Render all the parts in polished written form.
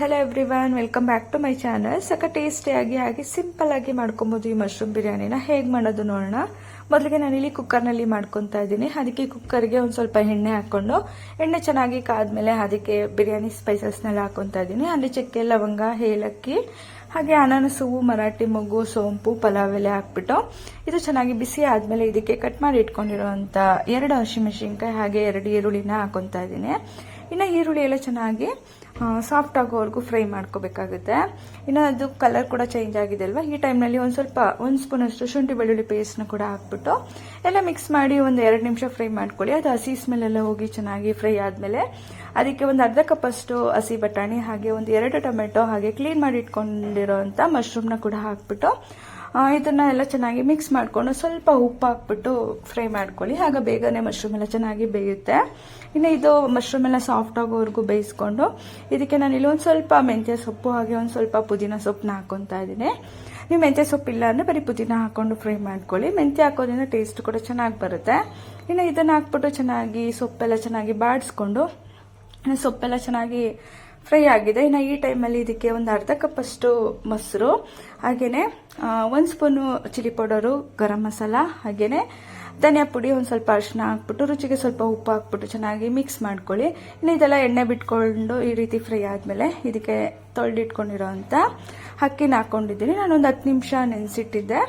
Hello everyone, welcome back to my channel. ಸಕ ಟೇಸ್ಟಿಯಾಗಿ ಹಾಗೆ ಸಿಂಪಲ್ ಆಗಿ ಮಾಡ್ಕೊಬೋದು ಈ ಮಶ್ರೂಮ್ ಬಿರಿಯಾನಿನ. ಹೇಗೆ ಮಾಡೋದು ನೋಡೋಣ. ಮೊದಲಿಗೆ ನಾನಿಲ್ಲಿ ಕುಕ್ಕರ್ನಲ್ಲಿ ಮಾಡ್ಕೊತಾ ಇದ್ದೀನಿ. ಅದಕ್ಕೆ ಕುಕ್ಕರ್ಗೆ ಒಂದು ಸ್ವಲ್ಪ ಎಣ್ಣೆ ಹಾಕೊಂಡು, ಎಣ್ಣೆ ಚೆನ್ನಾಗಿ ಕಾದ್ಮೇಲೆ ಅದಕ್ಕೆ ಬಿರಿಯಾನಿ ಸ್ಪೈಸಸ್ನೆಲ್ಲ ಹಾಕೊತಾ ಇದ್ದೀನಿ. ಅಲ್ಲಿ ಚಕ್ಕೆ, ಲವಂಗ, ಏಲಕ್ಕಿ, ಹಾಗೆ ಅನಾನಸು, ಮರಾಠಿ ಮೊಗ್ಗು, ಸೋಂಪು, ಪಲಾವ್ ಎಲೆ ಹಾಕ್ಬಿಟ್ಟು ಇದು ಚೆನ್ನಾಗಿ ಬಿಸಿ ಆದ್ಮೇಲೆ ಇದಕ್ಕೆ ಕಟ್ ಮಾಡಿ ಇಟ್ಕೊಂಡಿರುವಂತ 2 ಹಸಿಮೆಣಸಿನಕಾಯಿ ಹಾಗೆ 2 ಈರುಳ್ಳಿನ ಹಾಕೊತಾ ಇದ್ದೀನಿ. ಇನ್ನು ಈರುಳ್ಳಿ ಎಲ್ಲ ಚೆನ್ನಾಗಿ ಸಾಫ್ಟ್ ಆಗೋವರೆಗೂ ಫ್ರೈ ಮಾಡ್ಕೋಬೇಕಾಗುತ್ತೆ. ಇನ್ನು ಅದು ಕಲರ್ ಕೂಡ ಚೇಂಜ್ ಆಗಿದೆ ಅಲ್ವಾ, ಈ ಟೈಮ್ನಲ್ಲಿ ಒಂದು ಸ್ಪೂನ್ ಅಷ್ಟು ಶುಂಠಿ ಬೆಳ್ಳುಳ್ಳಿ ಪೇಸ್ಟ್ನ ಕೂಡ ಹಾಕ್ಬಿಟ್ಟು ಎಲ್ಲ ಮಿಕ್ಸ್ ಮಾಡಿ ಒಂದು 2 ನಿಮಿಷ ಫ್ರೈ ಮಾಡ್ಕೊಳ್ಳಿ. ಅದು ಹಸಿ ಸ್ಮೆಲ್ ಎಲ್ಲ ಹೋಗಿ ಚೆನ್ನಾಗಿ ಫ್ರೈ ಆದ್ಮೇಲೆ ಅದಕ್ಕೆ ಒಂದು ಅರ್ಧ ಕಪ್ ಅಷ್ಟು ಹಸಿ ಬಟಾಣಿ ಹಾಗೆ ಒಂದು 2 ಟೊಮೆಟೊ ಹಾಗೆ ಕ್ಲೀನ್ ಮಾಡಿ ಇಟ್ಕೊಂಡಿರೋಂಥ ಮಶ್ರೂಮ್ನ ಕೂಡ ಹಾಕ್ಬಿಟ್ಟು ಇದನ್ನ ಎಲ್ಲ ಚೆನ್ನಾಗಿ ಮಿಕ್ಸ್ ಮಾಡ್ಕೊಂಡು ಸ್ವಲ್ಪ ಉಪ್ಪು ಹಾಕ್ಬಿಟ್ಟು ಫ್ರೈ ಮಾಡ್ಕೊಳ್ಳಿ. ಆಗ ಬೇಗನೆ ಮಶ್ರೂಮ್ ಎಲ್ಲ ಚೆನ್ನಾಗಿ ಬೇಯುತ್ತೆ. ಇನ್ನು ಇದು ಮಶ್ರೂಮ್ ಎಲ್ಲ ಸಾಫ್ಟ್ ಆಗೋವರೆಗೂ ಬೇಯಿಸ್ಕೊಂಡು ಇದಕ್ಕೆ ನಾನು ಇಲ್ಲಿ ಒಂದು ಸ್ವಲ್ಪ ಮೆಂತ್ಯ ಸೊಪ್ಪು ಹಾಗೆ ಒಂದು ಸ್ವಲ್ಪ ಪುದೀನ ಸೊಪ್ಪನ್ನ ಹಾಕೊತಾ ಇದ್ದೀನಿ. ನೀವು ಮೆಂತ್ಯ ಸೊಪ್ಪು ಇಲ್ಲ ಅಂದ್ರೆ ಬರೀ ಪುದೀನ ಹಾಕೊಂಡು ಫ್ರೈ ಮಾಡ್ಕೊಳ್ಳಿ. ಮೆಂತ್ಯ ಹಾಕೋದ್ರಿಂದ ಟೇಸ್ಟ್ ಕೂಡ ಚೆನ್ನಾಗಿ ಬರುತ್ತೆ. ಇನ್ನು ಇದನ್ನ ಹಾಕ್ಬಿಟ್ಟು ಚೆನ್ನಾಗಿ ಸೊಪ್ಪೆಲ್ಲ ಚೆನ್ನಾಗಿ ಬಾಡಿಸ್ಕೊಂಡು, ಸೊಪ್ಪೆಲ್ಲ ಚೆನ್ನಾಗಿ ಫ್ರೈ ಆಗಿದೆ. ಇನ್ನು ಈ ಟೈಮಲ್ಲಿ ಇದಕ್ಕೆ ಒಂದು ಅರ್ಧ ಕಪ್ ಅಷ್ಟು ಮೊಸರು, ಹಾಗೇನೆ 1 spoon chilli powder, garam masala, ಹಾಗೇನೆ ಧನಿಯಾ ಪುಡಿ, ಒಂದು ಸ್ವಲ್ಪ ಅರಿಶಿನ ಹಾಕ್ಬಿಟ್ಟು ರುಚಿಗೆ ಸ್ವಲ್ಪ ಉಪ್ಪು ಹಾಕ್ಬಿಟ್ಟು ಚೆನ್ನಾಗಿ ಮಿಕ್ಸ್ ಮಾಡ್ಕೊಳ್ಳಿ. ಇನ್ನು ಇದೆಲ್ಲ ಎಣ್ಣೆ ಬಿಟ್ಕೊಂಡು ಈ ರೀತಿ ಫ್ರೈ ಆದ್ಮೇಲೆ ಇದಕ್ಕೆ ತೊಳೆದಿಟ್ಕೊಂಡಿರೋ ಅಂತ ಅಕ್ಕಿನ ಹಾಕೊಂಡಿದ್ದೀನಿ. ನಾನೊಂದು 10 ನಿಮಿಷ ನೆನೆಸಿಟ್ಟಿದ್ದೆ.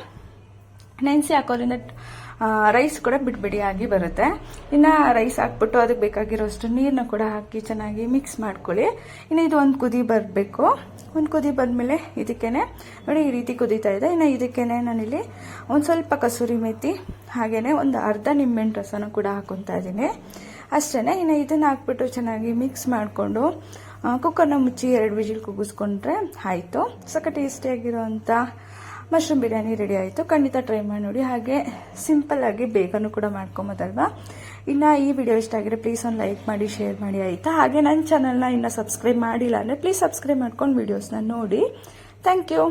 ನೆನೆಸಿ ಹಾಕೋದ್ರಿಂದ ರೈಸ್ ಕೂಡ ಬಿಡಿ ಬರುತ್ತೆ. ಇನ್ನು ರೈಸ್ ಹಾಕ್ಬಿಟ್ಟು ಅದಕ್ಕೆ ಬೇಕಾಗಿರೋಷ್ಟು ನೀರನ್ನ ಕೂಡ ಹಾಕಿ ಚೆನ್ನಾಗಿ ಮಿಕ್ಸ್ ಮಾಡ್ಕೊಳ್ಳಿ. ಇನ್ನು ಇದು ಒಂದು ಕುದಿ ಬರಬೇಕು. ಒಂದು ಕುದಿ ಬಂದಮೇಲೆ ಇದಕ್ಕೇನೆ ನೋಡಿ ಈ ರೀತಿ ಕುದೀತಾ ಇದೆ. ಇನ್ನು ಇದಕ್ಕೇನೆ ನಾನಿಲ್ಲಿ ಒಂದು ಸ್ವಲ್ಪ ಕಸೂರಿ ಮೇಥಿ ಹಾಗೇನೆ ಒಂದು ಅರ್ಧ ನಿಂಬೆಹಣ್ಣು ರಸನೂ ಕೂಡ ಹಾಕೊತಾ ಇದ್ದೀನಿ. ಅಷ್ಟೇ. ಇನ್ನು ಇದನ್ನ ಹಾಕ್ಬಿಟ್ಟು ಚೆನ್ನಾಗಿ ಮಿಕ್ಸ್ ಮಾಡಿಕೊಂಡು ಕುಕ್ಕರ್ನ ಮುಚ್ಚಿ 2 ವಿಜಿಲ್ ಕೂಗಿಸ್ಕೊಂಡ್ರೆ ಆಯಿತು. ಸಕ ಟೇಸ್ಟಿಯಾಗಿರೋಂಥ ಮಶ್ರೂಮ್ ಬಿರಿಯಾನಿ ರೆಡಿ ಆಯಿತು. ಖಂಡಿತ ಟ್ರೈ ಮಾಡಿ ನೋಡಿ. ಹಾಗೆ ಸಿಂಪಲ್ ಆಗಿ ಬೇಗನೂ ಕೂಡ ಮಾಡ್ಕೊಬೋದಲ್ವಾ. ಇನ್ನು ಈ ವಿಡಿಯೋ ಇಷ್ಟ ಆಗಿದ್ರೆ ಪ್ಲೀಸ್ ಒಂದು ಲೈಕ್ ಮಾಡಿ, ಶೇರ್ ಮಾಡಿ ಆಯಿತಾ. ಹಾಗೆ ನನ್ನ ಚಾನಲ್ನ ಇನ್ನೂ ಸಬ್ಸ್ಕ್ರೈಬ್ ಮಾಡಿಲ್ಲ ಅಂದರೆ ಪ್ಲೀಸ್ ಸಬ್ಸ್ಕ್ರೈಬ್ ಮಾಡ್ಕೊಂಡು ವಿಡಿಯೋಸ್ನ ನೋಡಿ. Thank you.